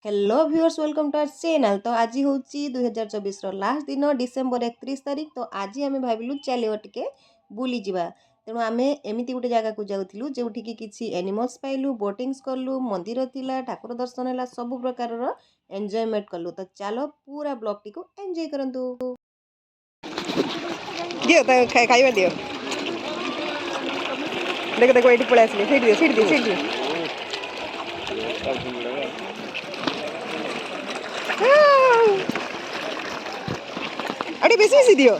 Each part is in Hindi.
Hello viewers welcome to our channel. तो आज हूँ 2024 लास्ट दिन डिसेम्बर 31 तारीख। तो आज आम भाविलु चलो टिके बुली जावा। तेणु आम एमती गोटे जगह को जाऊँ जो कि एनिमल्स पाइलु, बोटिंग्स कलु, मंदिर थिला, ठाकुर दर्शन है, सब प्रकार एंजॉयमेंट कलु। तो चलो पूरा ब्लॉग टी को एंजॉय करंतु। दियो खाइबा दियो। देखो देखो ये पड़े आसले सीट दियो सीट दियो सीट दियो। अरे बेसी बेसी दियो।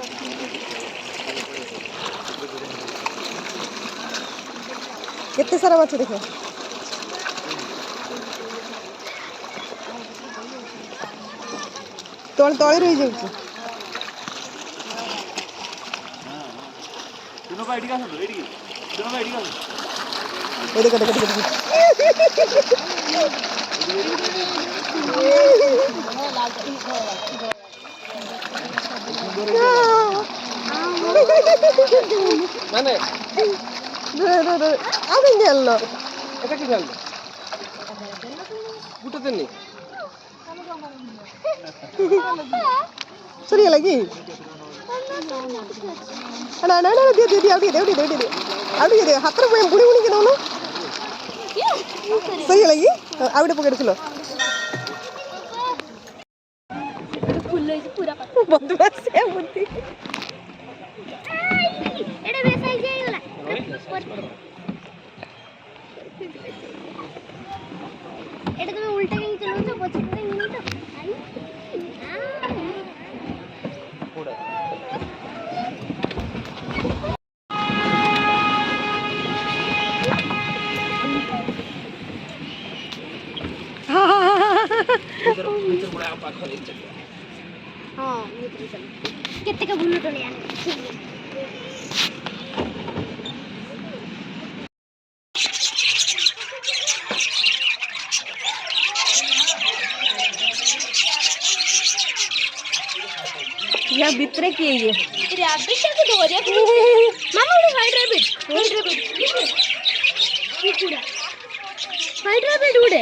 केते सारा माछ देखो। तोल तोले रही जाउछ। तुनो का आईडी का सब आईडी तुनो का आईडी का ये देखो देखो देखो माने रे आवे गेल्लो एटा कि गेल्लो गुटे देनी सरी लगी ना ना ना दियो दियो आउडी देउडी देउडी आउडी दे हाथ रे बुड़ी बुड़ी के दोनो सही लगी आउडी पकड़थिलो फुल पूरा बदमाश है बुद्धि एडे बेसाई जाईला एडे तुम उल्टा कहीं चलो तो पछे पछे नहीं तो आई कोड़ा इधर बड़ा पाखो ले चल हां इधर चल कितने का बुलेट ले आने या बितरे किए ये रैबिट को धोरिया के मामा वो वाइट रैबिट ये पूरा वाइट रैबिट उड़े